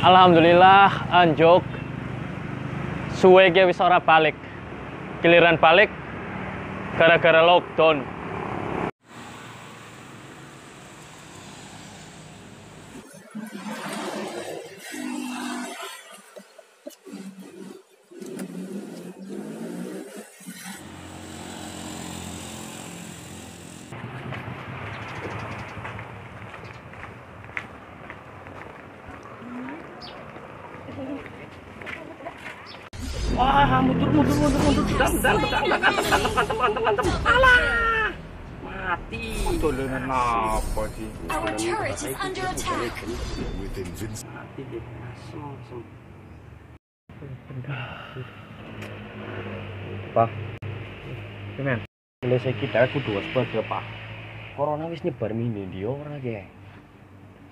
Alhamdulillah anjuk suwe ge wis ora balik. Giliran balik gara-gara lockdown. Wah, mundur. Mantap. Alah. Mati. Dolanan apa sih? Our turret is under attack. Mati deh. Sem. Pak. Gimana? Mulai saya kita kudu waspada, Pak. Corona wis nyebar mini di ora ge.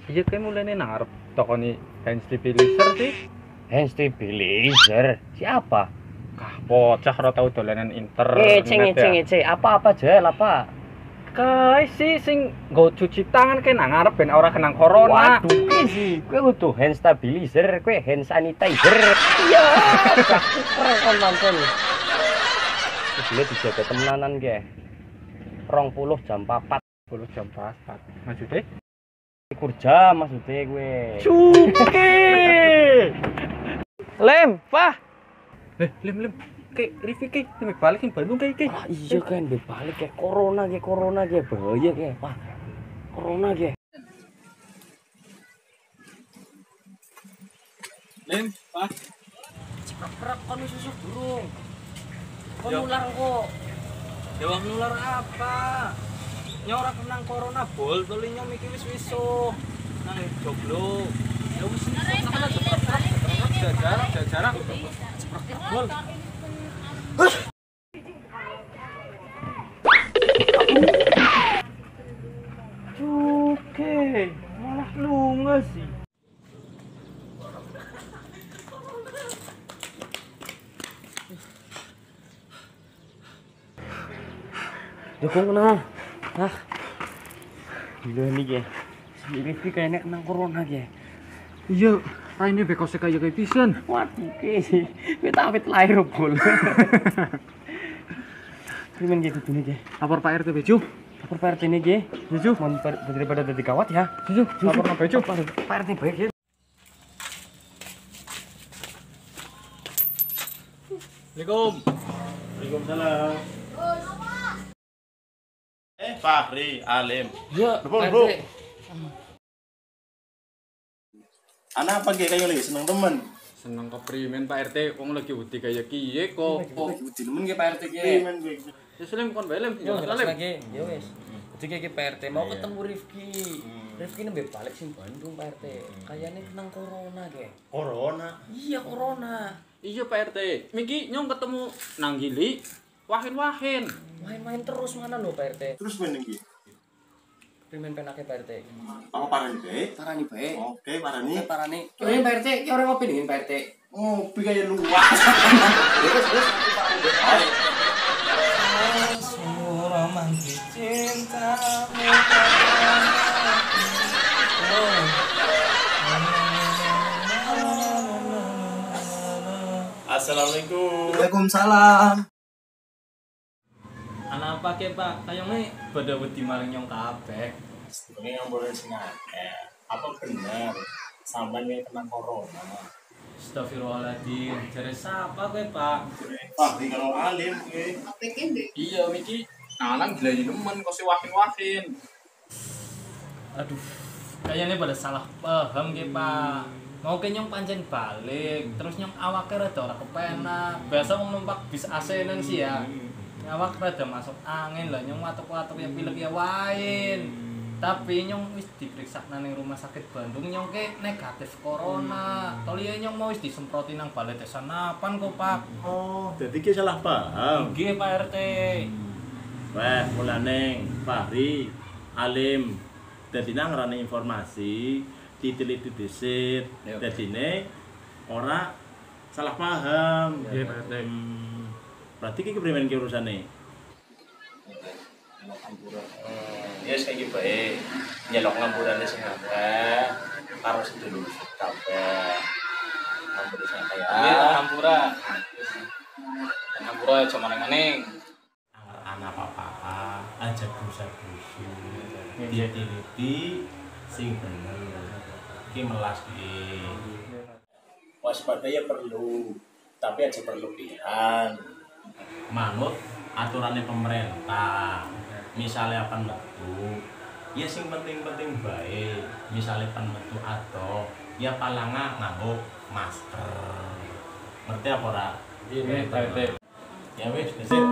Iya kayak mulai nang arep tokone hand stabilizer sih. Hand stabilizer? Siapa? Kah bocah ora tau dolanan internet. Ngece. Apa jel apa? Kae sih sing nggo cuci tangan kae nang arep ben ora kena corona. Waduh, ki sih. Kowe kudu hand stabilizer, kowe hand sanitizer. Iya. Keren mantul. Wis dijaga temenanan ge. 20 jam 4. 10 jam 4. Maksudnya? Ikur jam maksudnya gue. Cuke. Lem, Pak. Lem. Kayak Rifki kayak sampe balikin Bandung kayak. Ah iya kan balik kayak corona ge bahaya ge. Wah. Corona ge. Lem, Pak. Cekrek kon susu burung. Kon nular kok. Ya wong nular apa? Nya ora kena corona bol, tolinya mikir wis nang joglo. Ya wis sama jarak. Bol. Oke, malah lunga sih. Dukung kenal. Hah. Gila nih ge. Si Rifki kayaknya kena corona ge. Iya, raine bekose kaya pisan. Waduh ke sih. Kita awet lahir bol. Gimana ge kudune ge? Lapor Pak RT Beju. Lapor Pak RT ini ge. Beju. Daripada dadi kawat ya. Beju, lapor Pak Beju. Pak RT baik ya. Assalamualaikum. Waalaikumsalam. Fahri, Alim. Iya, Bro. Anak apa kayak lagi seneng temen? Seneng keprimen Pak RT, wong lagi wedi kaya kiye kok. Lagi uji nemen ge Pak RT ge. Primen gue. Ya Selim kon bae Lem. Yo, Ya Lem. lagi. Ya wis. Jadi kayak Pak RT mau ketemu Rifki. Rifki nembe balik sing Bandung Pak RT. Kayaknya kena corona ge. Corona. Iya corona. Iya Pak RT. Miki nyong ketemu nang Gili. Wahin. Main-main terus mana lo Pak RT? Terus bener iki. Primen penake Pak RT. Apa parani bae? Parani bae. Oke, parani. Parani. Kirain Pak RT, ki orang ngopi nih Pak RT. Ngopi kayak luas. Terus romantis cintamu Assalamualaikum. Waalaikumsalam. Anak apa ke Pak? Kayaknya pada wedi maring nyong kabeh. Ini yang boleh sing akeh. Apa bener sampean yang kena corona? Astagfirullahaladzim. Jare sapa kowe, Pak? Fahri kalau Alim gue. Iya, Miki. Nalang gila nemen kok wahin-wahin. Aduh, kayaknya pada salah paham ke Pak. Mau ke nyong pancen balik, terus nyong awake rada ora kepenak. Biasa wong numpak bis AC-nen sih ya. Awak rada masuk angin lah, nyong watuk-watuk ya pilek ya wain. Tapi nyong wis diperiksa nang rumah sakit Bandung, nyong ke negatif corona. Toliya nyong mau wis disemproti nang balai desa napan kok, Pak. Oh, jadi ki salah paham. Nggih, Pak RT. Wah, mulane Fahri, Alim, dadi nang ngrane informasi, diteliti dhisik. Dadine ora salah paham. Nggih, Pak RT. Berarti ki keprimen ki urusane? Ya kayak gitu bae. Nyelok ngamburan sing akeh. karo sedulur kabeh. Memberi saya Iya, kayak hampura. Hampura aja maning-maning. anak papa aja busa-busu. Dia tiliti sing bener. Iki melas iki. Waspada ya perlu, tapi aja berlebihan. Manut aturannya pemerintah. Misalnya apa metu, ya sing penting-penting baik. Misalnya pan metu atau ya palanga nganggo masker. Ngerti apa ora? Ini Pak. Ya wis, sip.